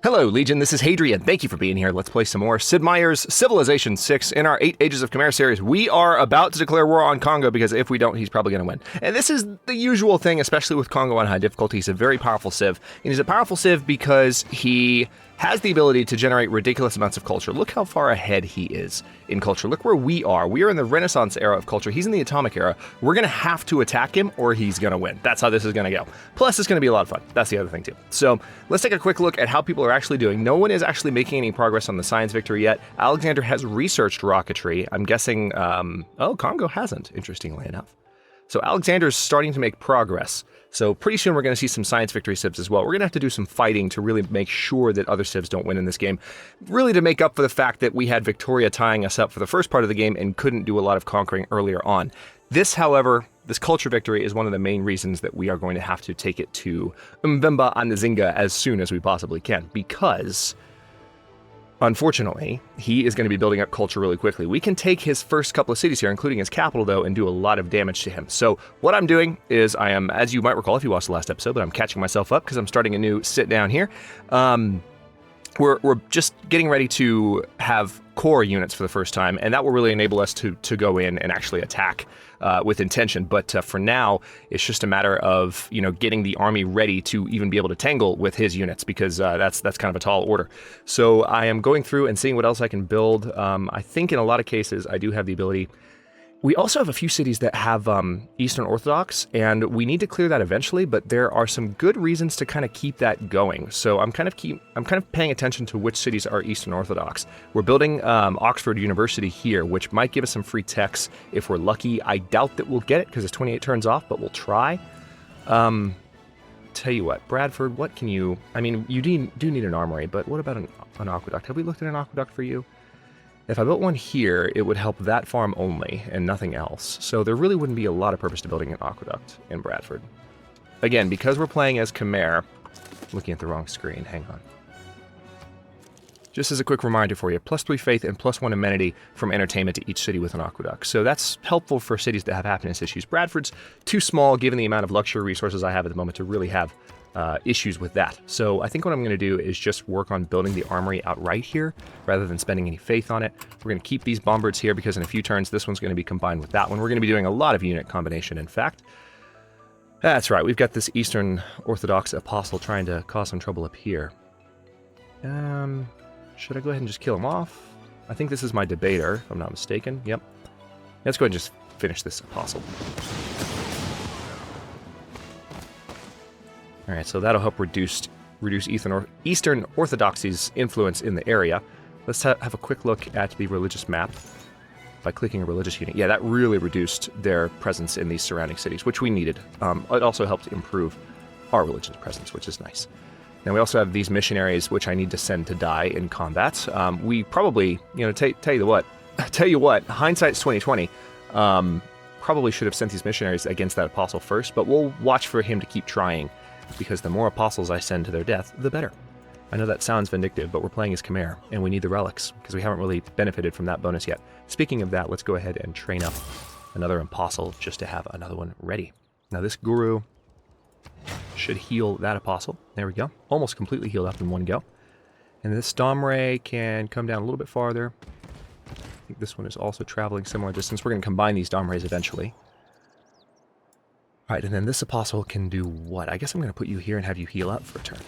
Hello, Legion. This is Hadrian. Thank you for being here. Let's play some more Sid Meier's Civilization 6 in our 8 Ages of Khmer series. We are about to declare war on Congo because if we don't, he's probably going to win. And this is the usual thing, especially with Congo on high difficulty. He's a very powerful civ. And he's a powerful civ because he has the ability to generate ridiculous amounts of culture. Look how far ahead he is in culture. Look where we are. We are in the Renaissance era of culture. He's in the Atomic era. We're going to have to attack him or he's going to win. That's how this is going to go. Plus, it's going to be a lot of fun. That's the other thing, too. So let's take a quick look at how people are actually doing. No one is actually making any progress on the science victory yet. Alexander has researched rocketry. I'm guessing, Congo hasn't, interestingly enough. So Alexander's starting to make progress. So pretty soon we're going to see some science victory civs as well. We're going to have to do some fighting to really make sure that other civs don't win in this game. Really to make up for the fact that we had Victoria tying us up for the first part of the game and couldn't do a lot of conquering earlier on. This, however, this culture victory is one of the main reasons that we are going to have to take it to Mbemba and Nzinga as soon as we possibly can. Because, unfortunately, he is going to be building up culture really quickly. We can take his first couple of cities here, including his capital, though, and do a lot of damage to him. So what I'm doing is I am, as you might recall if you watched the last episode, but I'm catching myself up because I'm starting a new sit down here. We're just getting ready to have core units for the first time, and that will really enable us to go in and actually attack with intention. But for now, it's just a matter of getting the army ready to even be able to tangle with his units, because that's kind of a tall order. So I am going through and seeing what else I can build. I think in a lot of cases I do have the ability. We also have a few cities that have Eastern Orthodox, and we need to clear that eventually, but there are some good reasons to kind of keep that going. So I'm kind of paying attention to which cities are Eastern Orthodox. We're building Oxford University here, which might give us some free techs if we're lucky. I doubt that we'll get it because it's 28 turns off, but we'll try. Tell you what, Bradford, what can you... I mean, you do need an armory, but what about an aqueduct? Have we looked at an aqueduct for you? If I built one here, it would help that farm only and nothing else. So there really wouldn't be a lot of purpose to building an aqueduct in Bradford. Again, because we're playing as Khmer, looking at the wrong screen, hang on. Just as a quick reminder for you, +3 faith and +1 amenity from entertainment to each city with an aqueduct. So that's helpful for cities that have happiness issues. Bradford's too small given the amount of luxury resources I have at the moment to really have issues with that. So I think what I'm going to do is just work on building the armory outright here rather than spending any faith on it. We're going to keep these bombards here because in a few turns this one's going to be combined with that one. We're going to be doing a lot of unit combination, in fact. That's right, we've got this Eastern Orthodox apostle trying to cause some trouble up here. Should I go ahead and just kill him off? I think this is my debater, if I'm not mistaken. Yep. Let's go ahead and just finish this apostle. All right, so that'll help reduce Eastern Orthodoxy's influence in the area. Let's have a quick look at the religious map by clicking a religious unit. Yeah, that really reduced their presence in these surrounding cities, which we needed. It also helped improve our religion's presence, which is nice. Now we also have these missionaries, which I need to send to die in combat. We probably, tell you what, hindsight's 2020. Probably should have sent these missionaries against that apostle first, but we'll watch for him to keep trying, because the more apostles I send to their death, the better. I know that sounds vindictive, but we're playing as Khmer, and we need the relics, because we haven't really benefited from that bonus yet. Speaking of that, let's go ahead and train up another apostle just to have another one ready. Now this guru should heal that apostle. There we go. Almost completely healed up in one go. And this Domre can come down a little bit farther. I think this one is also traveling similar distance. We're going to combine these Domres eventually. Alright, and then this apostle can do what? I guess I'm going to put you here and have you heal up for a turn.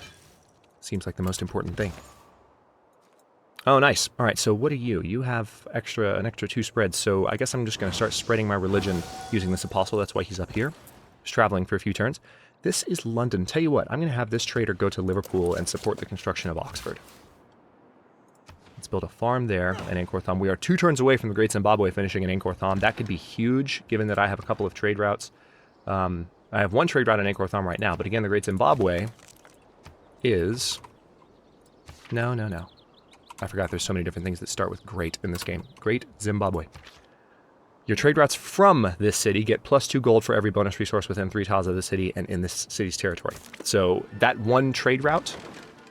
Seems like the most important thing. Oh, nice. Alright, so what are you? You have an extra 2 spreads, so I guess I'm just going to start spreading my religion using this apostle. That's why he's up here. Just traveling for a few turns. This is London. Tell you what, I'm going to have this trader go to Liverpool and support the construction of Oxford. Let's build a farm there in Angkor Thom. We are 2 turns away from the Great Zimbabwe finishing in Angkor Thom. That could be huge, given that I have a couple of trade routes. I have 1 trade route in Angkor Thom right now, but again, the Great Zimbabwe is... No. I forgot there's so many different things that start with great in this game. Great Zimbabwe. Your trade routes from this city get +2 gold for every bonus resource within 3 tiles of the city and in this city's territory. So that 1 trade route,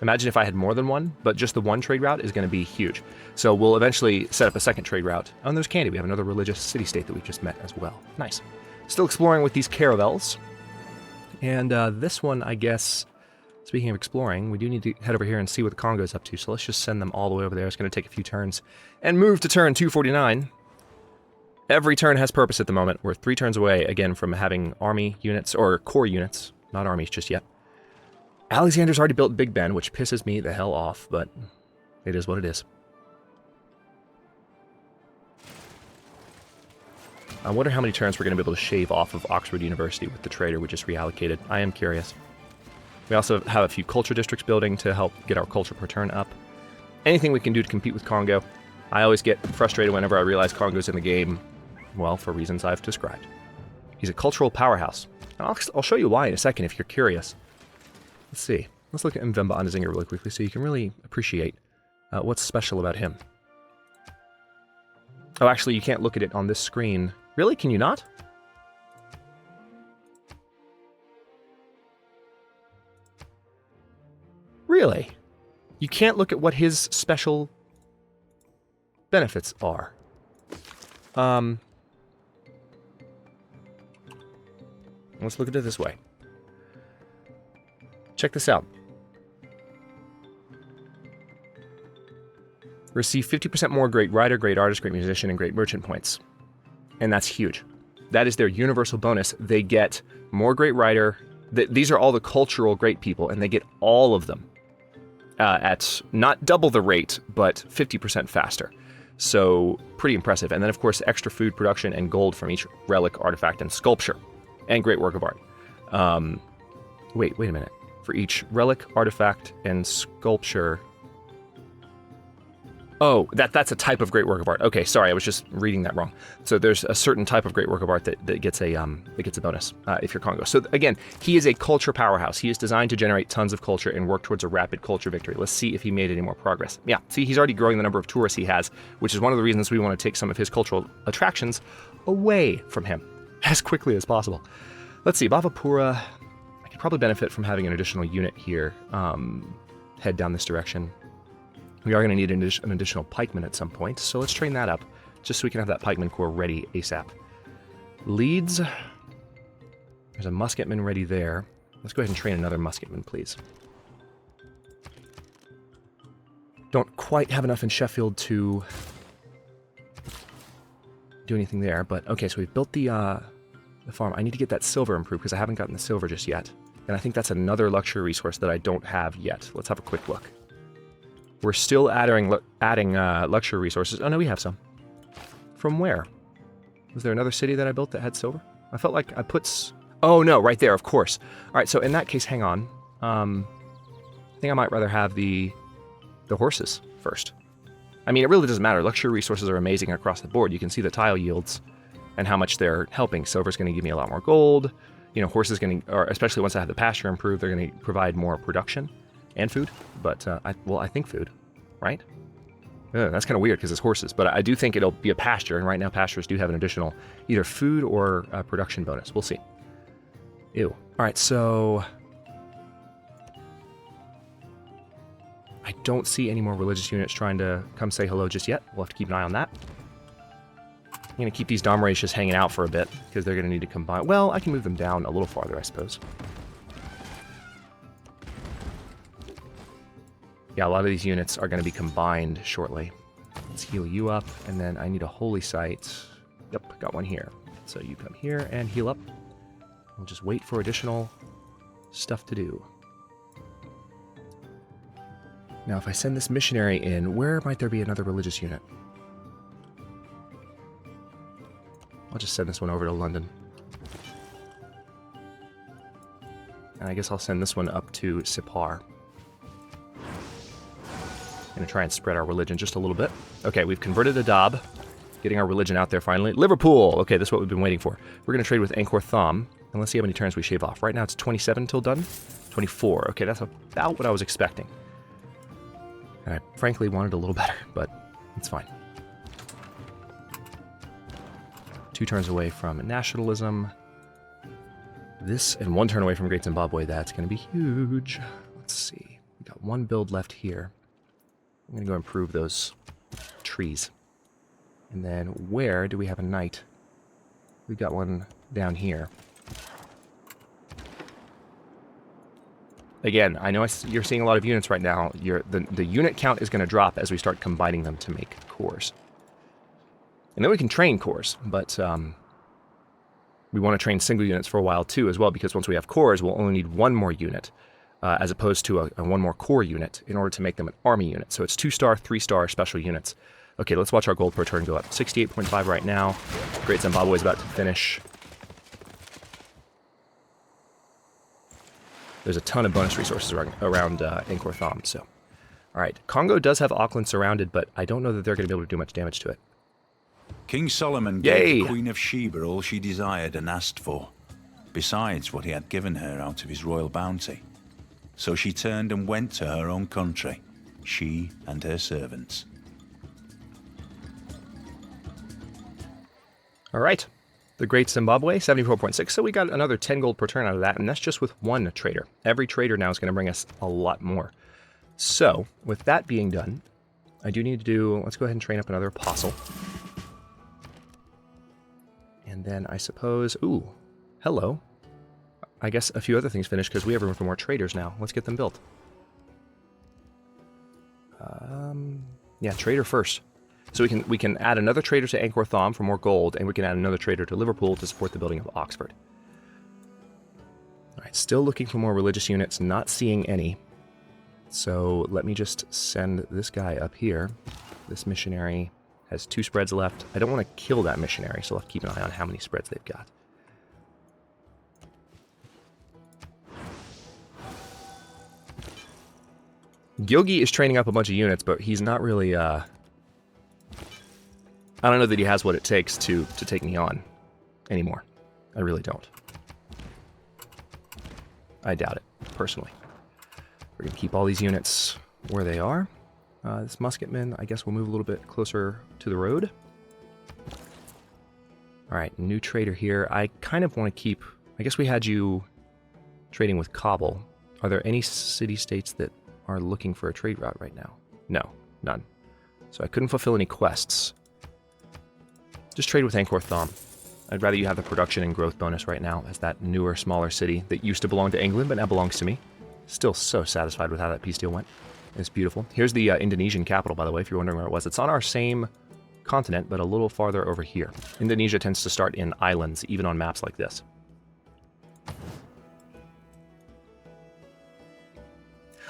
imagine if I had more than 1, but just the 1 trade route is going to be huge. So we'll eventually set up a 2nd trade route. Oh, and there's Candy. We have another religious city-state that we've just met as well. Nice. Still exploring with these caravels. And this one, I guess, Speaking of exploring, we do need to head over here and see what the Congo's up to, so let's just send them all the way over there. It's going to take a few turns. And move to turn 249. Every turn has purpose at the moment. We're 3 turns away, again, from having army units, or core units, not armies just yet. Alexander's already built Big Ben, which pisses me the hell off, but it is what it is. I wonder how many turns we're going to be able to shave off of Oxford University with the trader we just reallocated. I am curious. We also have a few culture districts building to help get our culture per turn up. Anything we can do to compete with Congo. I always get frustrated whenever I realize Congo's in the game, well, for reasons I've described. He's a cultural powerhouse. And I'll show you why in a second if you're curious. Let's see. Let's look at Mvemba Anazinga really quickly so you can really appreciate what's special about him. Oh, actually, you can't look at it on this screen. Really? Can you not? Really? You can't look at what his special benefits are. Let's look at it this way. Check this out. Receive 50% more great writer, great artist, great musician, and great merchant points. And that's huge. That is their universal bonus. They get more great writer. These are all the cultural great people, and they get all of them at not double the rate, but 50% faster. So pretty impressive. And then, of course, extra food production and gold from each relic, artifact, and sculpture. And great work of art. Wait a minute. For each relic, artifact, and sculpture... Oh, that's a type of great work of art. Okay, sorry, I was just reading that wrong. So there's a certain type of great work of art that gets a bonus if you're Congo. So again, he is a culture powerhouse. He is designed to generate tons of culture and work towards a rapid culture victory. Let's see if he made any more progress. Yeah, see, he's already growing the number of tourists he has, which is one of the reasons we want to take some of his cultural attractions away from him as quickly as possible. Let's see, Bhavapura, I could probably benefit from having an additional unit here head down this direction. We are going to need an additional pikeman at some point, so let's train that up, just so we can have that pikeman corps ready ASAP. Leeds. There's a musketman ready there. Let's go ahead and train another musketman, please. Don't quite have enough in Sheffield to do anything there, but okay, so we've built the farm. I need to get that silver improved, because I haven't gotten the silver just yet. And I think that's another luxury resource that I don't have yet. Let's have a quick look. We're still adding luxury resources. Oh, no, we have some. From where? Was there another city that I built that had silver? I felt like I put... Oh, no, right there, of course. All right, so in that case, hang on. I think I might rather have the horses first. I mean, it really doesn't matter. Luxury resources are amazing across the board. You can see the tile yields and how much they're helping. Silver's going to give me a lot more gold. You know, horses going to... Or especially once I have the pasture improved, they're going to provide more production. And food, but, I think food, right? That's kind of weird because it's horses, but I do think it'll be a pasture, and right now pastures do have an additional either food or production bonus. We'll see. Ew. All right, so... I don't see any more religious units trying to come say hello just yet. We'll have to keep an eye on that. I'm going to keep these Domrays just hanging out for a bit, because they're going to need to combine. Well, I can move them down a little farther, I suppose. Yeah, a lot of these units are going to be combined shortly. Let's heal you up, and then I need a holy site. Yep, got one here. So you come here and heal up. We'll just wait for additional stuff to do. Now, if I send this missionary in, where might there be another religious unit? I'll just send this one over to London. And I guess I'll send this one up to Sipar. Going to try and spread our religion just a little bit. Okay, we've converted Adab. Getting our religion out there finally. Liverpool! Okay, this is what we've been waiting for. We're going to trade with Angkor Thom. And let's see how many turns we shave off. Right now it's 27 till done. 24. Okay, that's about what I was expecting. And I frankly wanted a little better, but it's fine. 2 turns away from nationalism. This, and 1 turn away from Great Zimbabwe. That's going to be huge. Let's see. We got 1 build left here. I'm going to go improve those trees. And then where do we have a knight? We've got one down here. Again, I know you're seeing a lot of units right now. The unit count is going to drop as we start combining them to make cores. And then we can train cores, but we want to train single units for a while too as well, because once we have cores, we'll only need one more unit, as opposed to a one more core unit in order to make them an army unit. So it's 2-star, 3-star special units. Okay, let's watch our gold per turn go up. 68.5 right now. Great Zimbabwe is about to finish. There's a ton of bonus resources around Angkor Thom, so. Alright, Congo does have Auckland surrounded, but I don't know that they're going to be able to do much damage to it. King Solomon gave the Queen of Sheba all she desired and asked for, besides what he had given her out of his royal bounty. So she turned and went to her own country, she and her servants. Alright, the Great Zimbabwe, 74.6, so we got another 10 gold per turn out of that, and that's just with one trader. Every trader now is going to bring us a lot more. So, with that being done, I do need to do, let's go ahead and train up another apostle. And then I suppose, ooh, hello. I guess a few other things finished because we have room for more traders now. Let's get them built. Yeah, trader first. So we can add another trader to Angkor Thom for more gold, and we can add another trader to Liverpool to support the building of Oxford. All right, still looking for more religious units, not seeing any. So let me just send this guy up here. This missionary has 2 spreads left. I don't want to kill that missionary, so I'll have to keep an eye on how many spreads they've got. Gilgi is training up a bunch of units, but he's not really, I don't know that he has what it takes to take me on anymore. I really don't. I doubt it, personally. We're going to keep all these units where they are. This musketman, I guess we'll move a little bit closer to the road. Alright, new trader here. I kind of want to keep... I guess we had you trading with Kabul. Are there any city-states that are looking for a trade route right now? No, none. So I couldn't fulfill any quests. Just trade with Angkor Thom. I'd rather you have the production and growth bonus right now as that newer, smaller city that used to belong to England but now belongs to me. Still so satisfied with how that peace deal went. It's beautiful. Here's the Indonesian capital, by the way, if you're wondering where it was. It's on our same continent, but a little farther over here. Indonesia tends to start in islands, even on maps like this.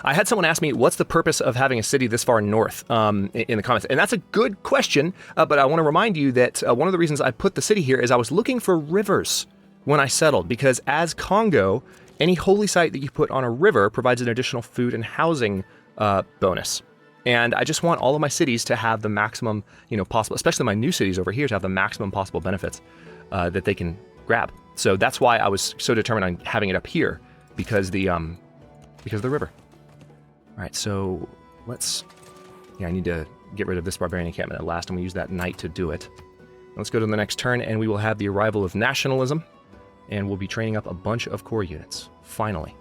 I had someone ask me, what's the purpose of having a city this far north in the comments? And that's a good question, but I want to remind you that one of the reasons I put the city here is I was looking for rivers when I settled, because as Congo, any holy site that you put on a river provides an additional food and housing bonus. And I just want all of my cities to have the maximum, possible, especially my new cities over here, to have the maximum possible benefits that they can grab. So that's why I was so determined on having it up here, because of the river. All right, so let's... Yeah, I need to get rid of this barbarian encampment at last, and we use that knight to do it. Let's go to the next turn, and we will have the arrival of nationalism, and we'll be training up a bunch of core units, finally.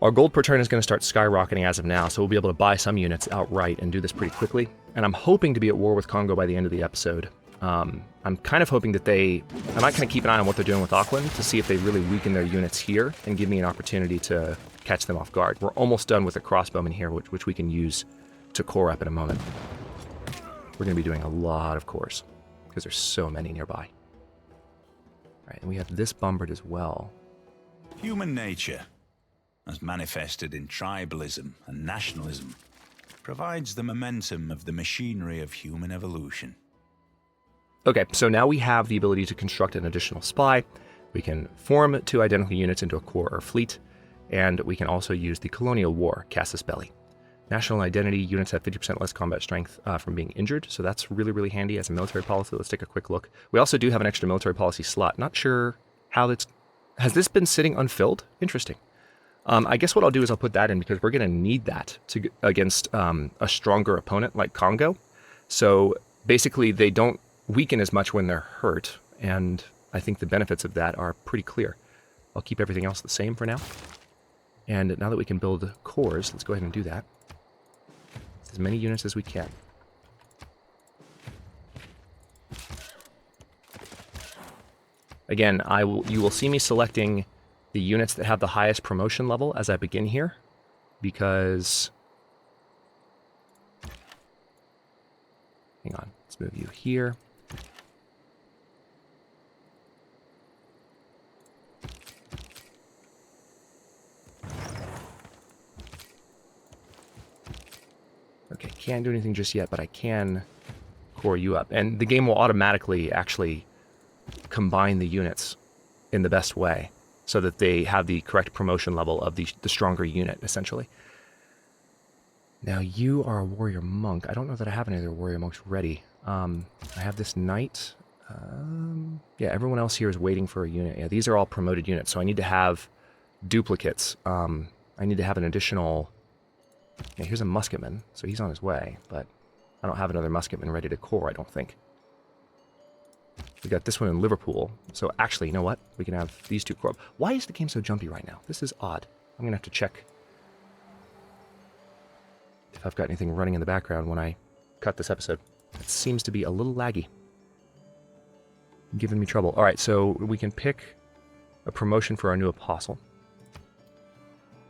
Our gold per turn is going to start skyrocketing as of now, so we'll be able to buy some units outright and do this pretty quickly. And I'm hoping to be at war with Congo by the end of the episode. I'm kind of hoping that I might kind of keep an eye on what they're doing with Auckland to see if they really weaken their units here and give me an opportunity to catch them off guard. We're almost done with the crossbowmen here, which we can use to core up in a moment. We're going to be doing a lot of cores because there's so many nearby. All right, and we have this bombard as well. Human nature, as manifested in tribalism and nationalism, provides the momentum of the machinery of human evolution. Okay, so now we have the ability to construct an additional spy. We can form 2 identical units into a corps or fleet, and we can also use the colonial war, Casus Belli. National identity, units have 50% less combat strength from being injured, so that's really, really handy as a military policy. Let's take a quick look. We also do have an extra military policy slot. Not sure how that's... Has this been sitting unfilled? Interesting. I guess what I'll do is I'll put that in because we're going to need that against a stronger opponent like Congo. So basically they don't weaken as much when they're hurt, and I think the benefits of that are pretty clear. I'll keep everything else the same for now. And now that we can build cores, let's go ahead and do that. As many units as we can. Again, you will see me selecting the units that have the highest promotion level as I begin here, because... Hang on, let's move you here. Okay, can't do anything just yet, but I can core you up. And the game will automatically actually combine the units in the best way so that they have the correct promotion level of the stronger unit, essentially. Now, you are a warrior monk. I don't know that I have any other warrior monks ready. I have this knight. Yeah, everyone else here is waiting for a unit. Yeah, these are all promoted units, so I need to have duplicates. I need to have an additional... Yeah, here's a musketman, so he's on his way, but I don't have another musketman ready to core, I don't think. We got this one in Liverpool, so actually, you know what? We can have these two core. Why is the game so jumpy right now? This is odd. I'm going to have to check if I've got anything running in the background when I cut this episode. It seems to be a little laggy. Giving me trouble. Alright, so we can pick a promotion for our new apostle.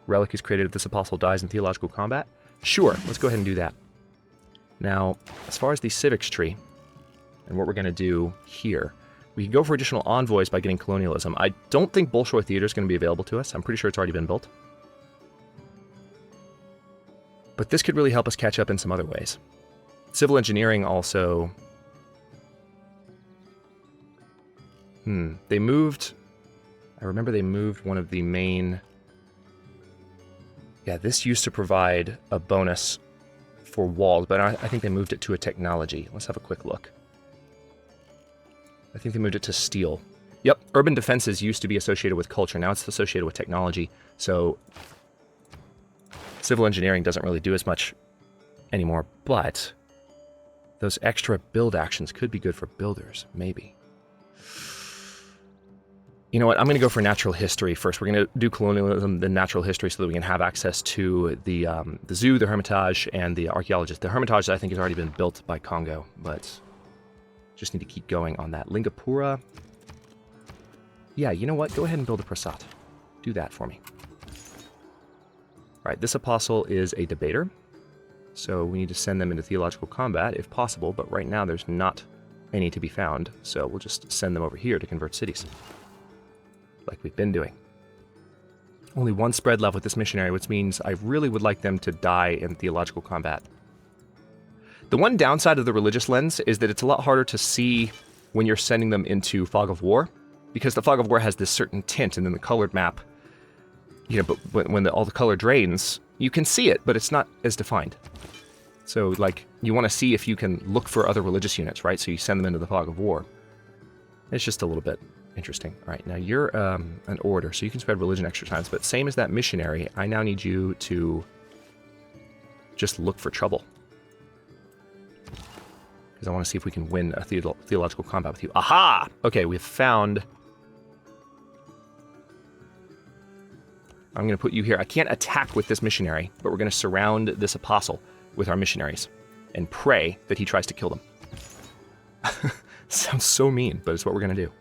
Relic is created if this apostle dies in theological combat. Sure, let's go ahead and do that. Now, as far as the civics tree, and what we're going to do here, we can go for additional envoys by getting colonialism. I don't think Bolshoi Theater is going to be available to us. I'm pretty sure it's already been built. But this could really help us catch up in some other ways. Civil engineering also... They moved... I remember they moved one of the main... Yeah, this used to provide a bonus for walls, but I think they moved it to a technology. Let's have a quick look. I think they moved it to steel. Yep, urban defenses used to be associated with culture. Now it's associated with technology. So civil engineering doesn't really do as much anymore, but those extra build actions could be good for builders, maybe. You know what? I'm going to go for natural history first. We're going to do colonialism, then natural history, so that we can have access to the zoo, the Hermitage, and the archaeologist. The Hermitage, I think, has already been built by Congo, but just need to keep going on that. Lingapura. Yeah, you know what? Go ahead and build a prasat. Do that for me. All right, this apostle is a debater, so we need to send them into theological combat if possible, but right now there's not any to be found, so we'll just send them over here to convert cities, like we've been doing. Only one spread left with this missionary, which means I really would like them to die in theological combat. The one downside of the religious lens is that it's a lot harder to see when you're sending them into Fog of War, because the Fog of War has this certain tint, and then the colored map, you know, but when all the color drains, you can see it, but it's not as defined. So, like, you want to see if you can look for other religious units, right? So you send them into the Fog of War. It's just a little bit interesting. All right, now you're an orator, so you can spread religion extra times, but same as that missionary, I now need you to just look for trouble. Because I want to see if we can win a theological combat with you. Aha! Okay, we've found... I'm going to put you here. I can't attack with this missionary, but we're going to surround this apostle with our missionaries and pray that he tries to kill them. Sounds so mean, but it's what we're going to do.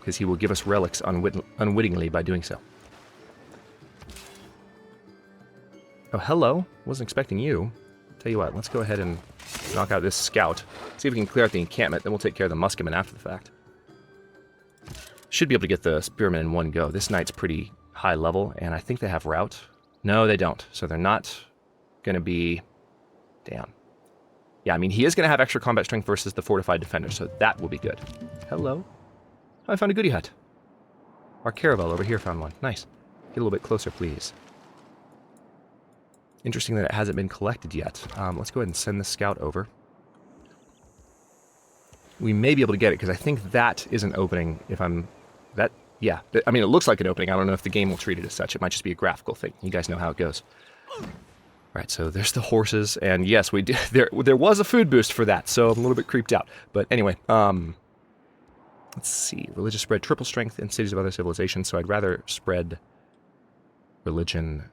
Because he will give us relics unwittingly by doing so. Oh, hello. Wasn't expecting you. Tell you what, let's go ahead and knock out this scout. See if we can clear out the encampment, then we'll take care of the musketmen after the fact. Should be able to get the spearmen in one go. This knight's pretty high level, and I think they have rout. No, they don't. So they're not going to be... Damn. Yeah, I mean, he is going to have extra combat strength versus the fortified defender, so that will be good. Hello. Oh, I found a goodie hut. Our caravel over here found one. Nice. Get a little bit closer, please. Interesting that it hasn't been collected yet. Let's go ahead and send the scout over. We may be able to get it, because I think that is an opening, if I'm... Yeah. I mean, it looks like an opening. I don't know if the game will treat it as such. It might just be a graphical thing. You guys know how it goes. All right, so there's the horses, and yes, we did. There was a food boost for that, so I'm a little bit creeped out. But anyway, let's see. Religious spread triple strength in cities of other civilizations, so I'd rather spread religion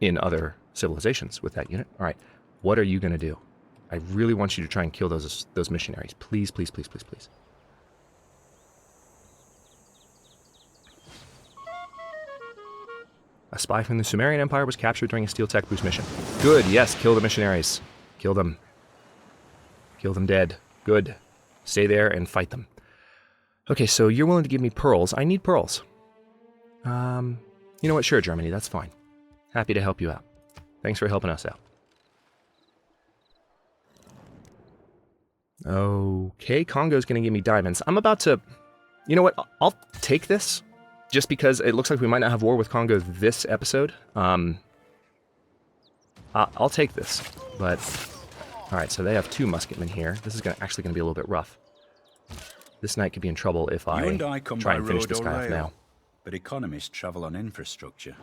in other civilizations with that unit. All right, what are you going to do? I really want you to try and kill those missionaries. Please, please, please, please, please. A spy from the Sumerian Empire was captured during a steel tech boost mission. Good, yes, kill the missionaries. Kill them. Kill them dead. Good. Stay there and fight them. Okay, so you're willing to give me pearls. I need pearls. You know what? Sure, Germany, that's fine. Happy to help you out. Thanks for helping us out. Okay, Congo's going to give me diamonds. I'm about to... You know what? I'll take this, just because it looks like we might not have war with Congo this episode. I'll take this, but... Alright, so they have 2 musketmen here. This is actually going to be a little bit rough. This knight could be in trouble if I try and finish this guy off now. But economists travel on infrastructure.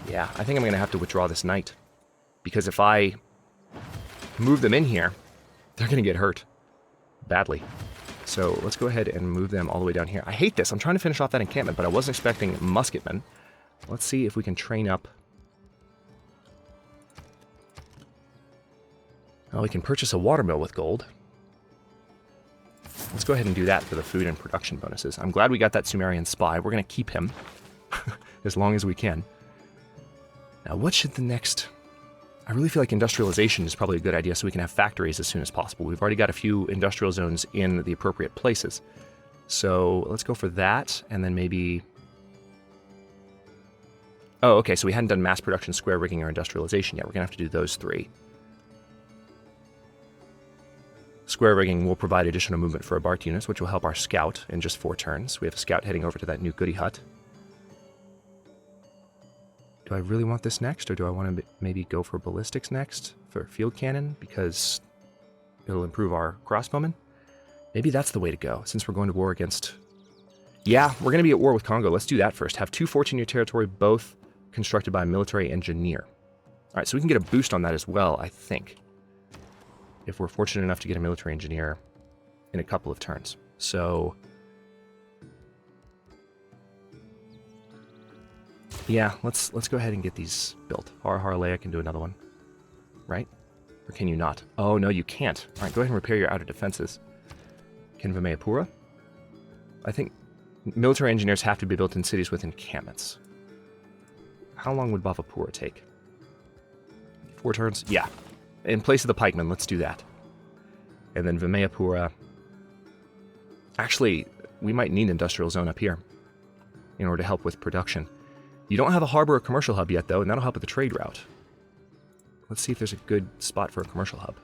Yeah, I think I'm going to have to withdraw this knight. Because if I move them in here, they're going to get hurt. Badly. So let's go ahead and move them all the way down here. I hate this. I'm trying to finish off that encampment, but I wasn't expecting musketmen. Let's see if we can train up. Oh, we can purchase a watermill with gold. Let's go ahead and do that for the food and production bonuses. I'm glad we got that Sumerian spy. We're going to keep him as long as we can. Now, what should the next... I really feel like industrialization is probably a good idea so we can have factories as soon as possible. We've already got a few industrial zones in the appropriate places. So let's go for that, and then maybe... Oh, okay, so we hadn't done mass production, square rigging, or industrialization yet. We're going to have to do those 3. Square rigging will provide additional movement for our BART units, which will help our scout in just 4 turns. We have a scout heading over to that new goody hut. Do I really want this next, or do I want to maybe go for ballistics next for field cannon, because it'll improve our crossbowmen? Maybe that's the way to go, since we're going to war against... Yeah, we're going to be at war with Congo. Let's do that first. Have 2 forts in your territory, both constructed by a military engineer. Alright, so we can get a boost on that as well, I think. If we're fortunate enough to get a military engineer in a couple of turns. So... Yeah, let's go ahead and get these built. Harleia can do another one. Right? Or can you not? Oh, no, you can't. Alright, go ahead and repair your outer defenses. Can Vimayapura? I think military engineers have to be built in cities with encampments. How long would Bhavapura take? 4 turns? Yeah. In place of the pikemen, let's do that. And then Vimayapura... Actually, we might need an industrial zone up here in order to help with production. You don't have a harbor or commercial hub yet, though, and that'll help with the trade route. Let's see if there's a good spot for a commercial hub.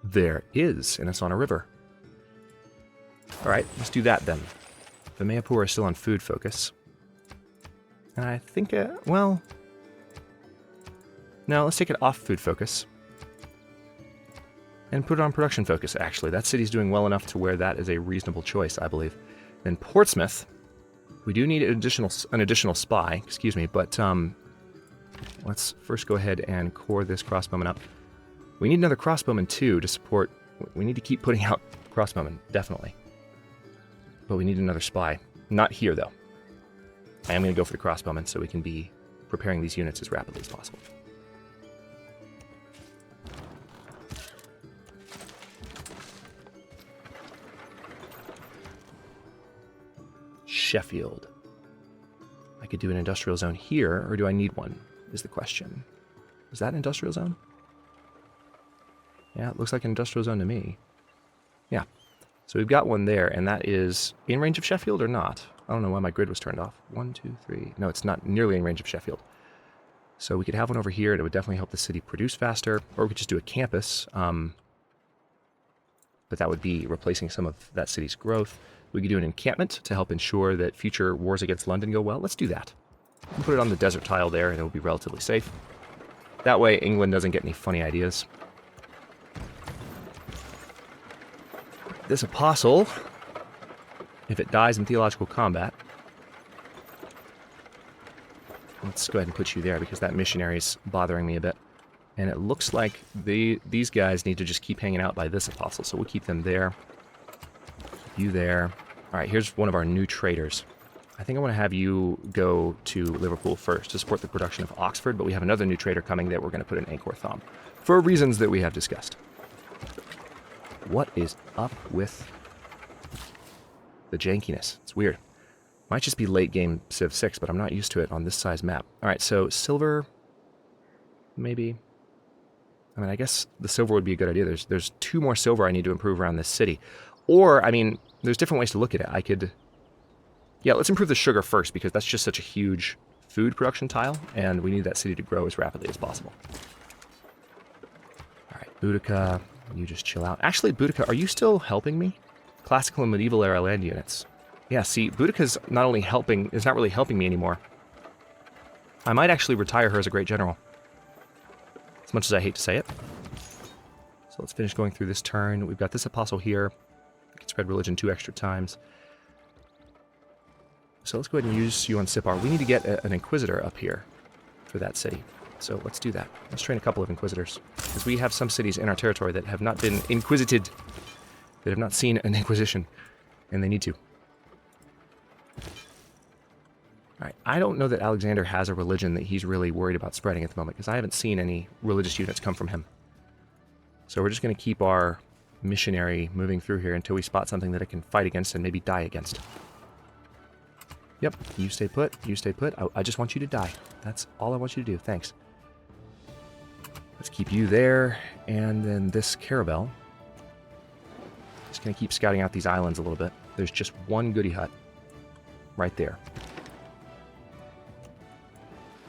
There is, and it's on a river. Alright, let's do that then. Vimayapura is still on food focus. And I think, well... No, let's take it off food focus. And put it on production focus, actually. That city's doing well enough to where that is a reasonable choice, I believe. Then Portsmouth... We do need an additional spy, but let's first go ahead and core this crossbowman up. We need another crossbowman too to support. We need to keep putting out crossbowmen, definitely. But we need another spy. Not here though. I am going to go for the crossbowmen so we can be preparing these units as rapidly as possible. Sheffield. I could do an industrial zone here, or do I need one, is the question. Is that an industrial zone? Yeah, it looks like an industrial zone to me. Yeah. So we've got one there, and that is in range of Sheffield or not? I don't know why my grid was turned off. 1, 2, 3. No, it's not nearly in range of Sheffield. So we could have one over here, and it would definitely help the city produce faster, or we could just do a campus. But that would be replacing some of that city's growth. We could do an encampment to help ensure that future wars against London go well. Let's do that. We'll put it on the desert tile there, and it will be relatively safe. That way, England doesn't get any funny ideas. This apostle, if it dies in theological combat... Let's go ahead and put you there, because that missionary's bothering me a bit. And it looks like these guys need to just keep hanging out by this apostle, so we'll keep them there. You there. Alright, here's one of our new traders. I think I want to have you go to Liverpool first to support the production of Oxford, but we have another new trader coming that we're going to put in Angkor Thom for reasons that we have discussed. What is up with the jankiness? It's weird. Might just be late game Civ 6, but I'm not used to it on this size map. All right, so silver, maybe. I mean, I guess the silver would be a good idea. There's 2 more silver I need to improve around this city. Or, I mean, there's different ways to look at it. I could... Yeah, let's improve the sugar first, because that's just such a huge food production tile, and we need that city to grow as rapidly as possible. All right, Boudica, you just chill out. Actually, Boudica, are you still helping me? Classical and medieval era land units. Yeah, see, Boudica's not only helping, is not really helping me anymore. I might actually retire her as a great general. As much as I hate to say it. So let's finish going through this turn. We've got this apostle here. We can spread religion 2 extra times. So let's go ahead and use you on Sipar. We need to get an Inquisitor up here for that city. So let's do that. Let's train a couple of Inquisitors. Because we have some cities in our territory that have not been inquisited. That have not seen an Inquisition. And they need to. Alright, I don't know that Alexander has a religion that he's really worried about spreading at the moment, because I haven't seen any religious units come from him. So we're just going to keep our missionary moving through here until we spot something that it can fight against and maybe die against. Yep, you stay put, you stay put. I just want you to die. That's all I want you to do, thanks. Let's keep you there, and then this caravel. Just going to keep scouting out these islands a little bit. There's just one goody hut. Right there.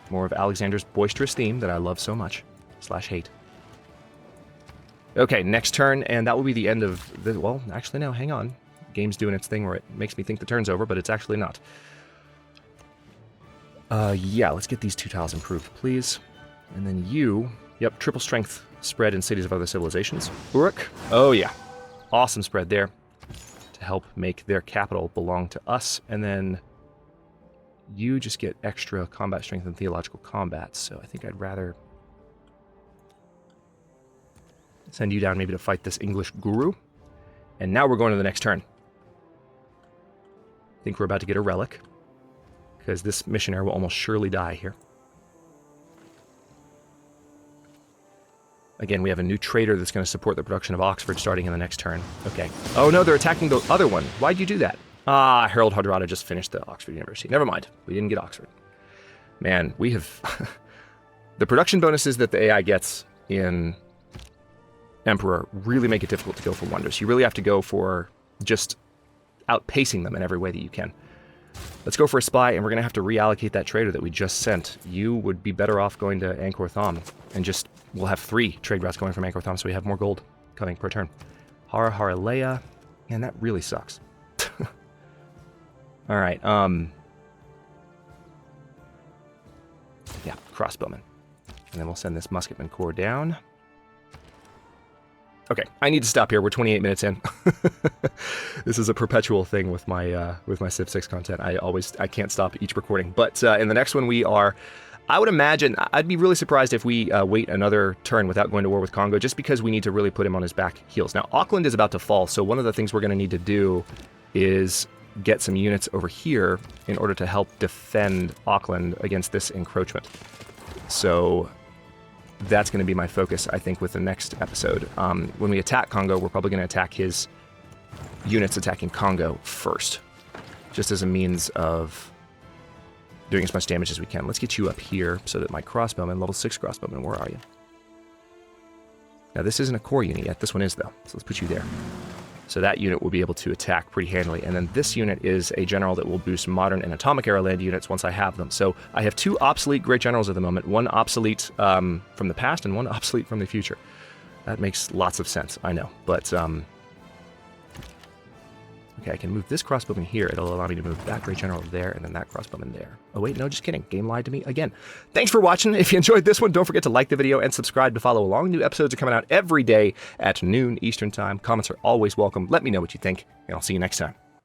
More of Alexander's boisterous theme that I love so much. / hate. Okay, next turn, and that will be the end of the... Well, actually, no, hang on. Game's doing its thing where it makes me think the turn's over, but it's actually not. Yeah, let's get these 2 tiles improved, please. And then you... Yep, triple strength spread in cities of other civilizations. Uruk. Oh, yeah. Awesome spread there. To help make their capital belong to us, and then... You just get extra combat strength and theological combat, so I think I'd rather send you down maybe to fight this English guru. And now we're going to the next turn. I think we're about to get a relic, because this missionary will almost surely die here. Again, we have a new trader that's going to support the production of Oxford starting in the next turn. Okay. Oh no, they're attacking the other one. Why'd you do that? Ah, Harold Hardrada just finished the Oxford University. Never mind. We didn't get Oxford. Man, we have... The production bonuses that the AI gets in Emperor really make it difficult to go for wonders. You really have to go for just outpacing them in every way that you can. Let's go for a spy, and we're going to have to reallocate that trader that we just sent. You would be better off going to Angkor Thom, and just... We'll have 3 trade routes going from Angkor Thom, so we have more gold coming per turn. Hara Haraleia. Man, that really sucks. All right, yeah, crossbowman. And then we'll send this musketman corps down. Okay, I need to stop here. We're 28 minutes in. This is a perpetual thing with my Civ 6 content. I can't stop each recording. But in the next one we are... I would imagine... I'd be really surprised if we wait another turn without going to war with Congo, just because we need to really put him on his back heels. Now, Auckland is about to fall, so one of the things we're going to need to do is... get some units over here in order to help defend Auckland against this encroachment. So that's going to be my focus, I think, with the next episode. When we attack Congo, we're probably going to attack his units attacking Congo first, just as a means of doing as much damage as we can. Let's get you up here so that my crossbowman, level 6 crossbowman, where are you? Now, this isn't a core unit yet. This one is, though. So let's put you there. So that unit will be able to attack pretty handily. And then this unit is a general that will boost modern and atomic era land units once I have them. So I have 2 obsolete great generals at the moment. One obsolete from the past and one obsolete from the future. That makes lots of sense, I know. But, okay, I can move this crossbowman here. It'll allow me to move that great general there and then that crossbowman there. Oh wait, no, just kidding. Game lied to me again. Thanks for watching. If you enjoyed this one, don't forget to like the video and subscribe to follow along. New episodes are coming out every day at noon Eastern Time. Comments are always welcome. Let me know what you think, and I'll see you next time.